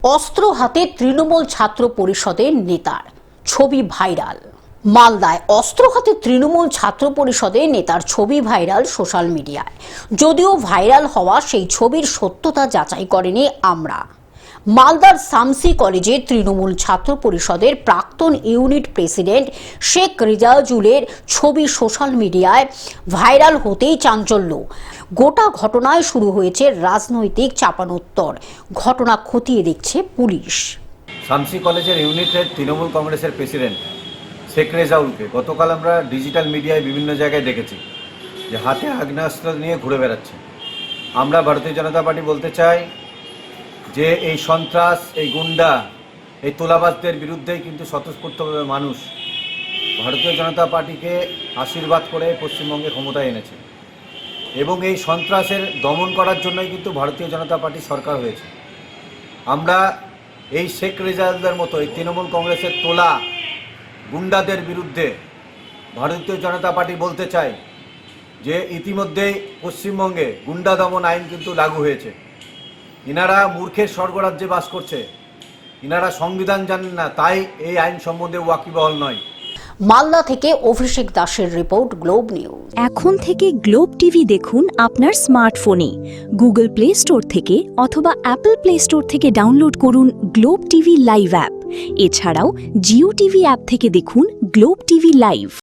অস্ত্র হাতে তৃণমূল ছাত্র পরিষদের নেতার ছবি ভাইরাল। মালদায় অস্ত্র হাতে তৃণমূল ছাত্র পরিষদের নেতার ছবি ভাইরাল সোশ্যাল মিডিয়ায়। যদিও ভাইরাল হওয়া সেই ছবির সত্যতা যাচাই করেনি আমরা। মালদার শামসি কলেজে তৃণমূল ছাত্র পরিষদের প্রাক্তন ইউনিট প্রেসিডেন্ট শেখ রিজাজুলের ছবি সোশ্যাল মিডিয়ায় ভাইরাল হতেই চাঞ্চল্য। গোটা ঘটনায় শুরু হয়েছে রাজনৈতিক চাপানোত্তর। ঘটনা খতিয়ে দেখছে পুলিশ। শামসি কলেজের ইউনিটের তৃণমূল কংগ্রেসের প্রেসিডেন্ট শেখ রেজাউলকে গতকাল আমরা ডিজিটাল মিডিয়ায় বিভিন্ন জায়গায় দেখেছি যে হাতে আগ্নেয়াস্ত্র নিয়ে ঘুরে বেড়াচ্ছে। আমরা ভারতীয় জনতা পার্টি বলতে চাই যে এই সন্ত্রাস, এই গুন্ডা, এই তোলাবাজদের বিরুদ্ধেই কিন্তু স্বতঃস্ফূর্তভাবে মানুষ ভারতীয় জনতা পার্টিকে আশীর্বাদ করে পশ্চিমবঙ্গে ক্ষমতায় এনেছে এবং এই সন্ত্রাসের দমন করার জন্যই কিন্তু ভারতীয় জনতা পার্টি সরকার হয়েছে। আমরা এই শেখ রেজাউলের মতো এই তৃণমূল কংগ্রেসের তোলা গুন্ডাদের বিরুদ্ধে ভারতীয় জনতা পার্টি বলতে চাই যে ইতিমধ্যেই পশ্চিমবঙ্গে গুন্ডা দমন আইন কিন্তু লাগু হয়েছে। ইনারা মূর্খের স্বর্গরাজ্যে বাস করছে, ইনারা সংবিধান জানেন না, তাই এই আইন সম্বন্ধে ওয়াকিবহাল নয়। মালদা থেকে অভিষেক দাসের রিপোর্ট, গ্লোব নিউজ। এখন থেকে গ্লোব টিভি দেখুন আপনার স্মার্টফোনে। গুগল প্লে স্টোর থেকে অথবা অ্যাপল প্লে স্টোর থেকে ডাউনলোড করুন গ্লোব টিভি লাইভ অ্যাপ। এছাড়াও জিও টিভি অ্যাপ থেকে দেখুন গ্লোব টিভি লাইভ।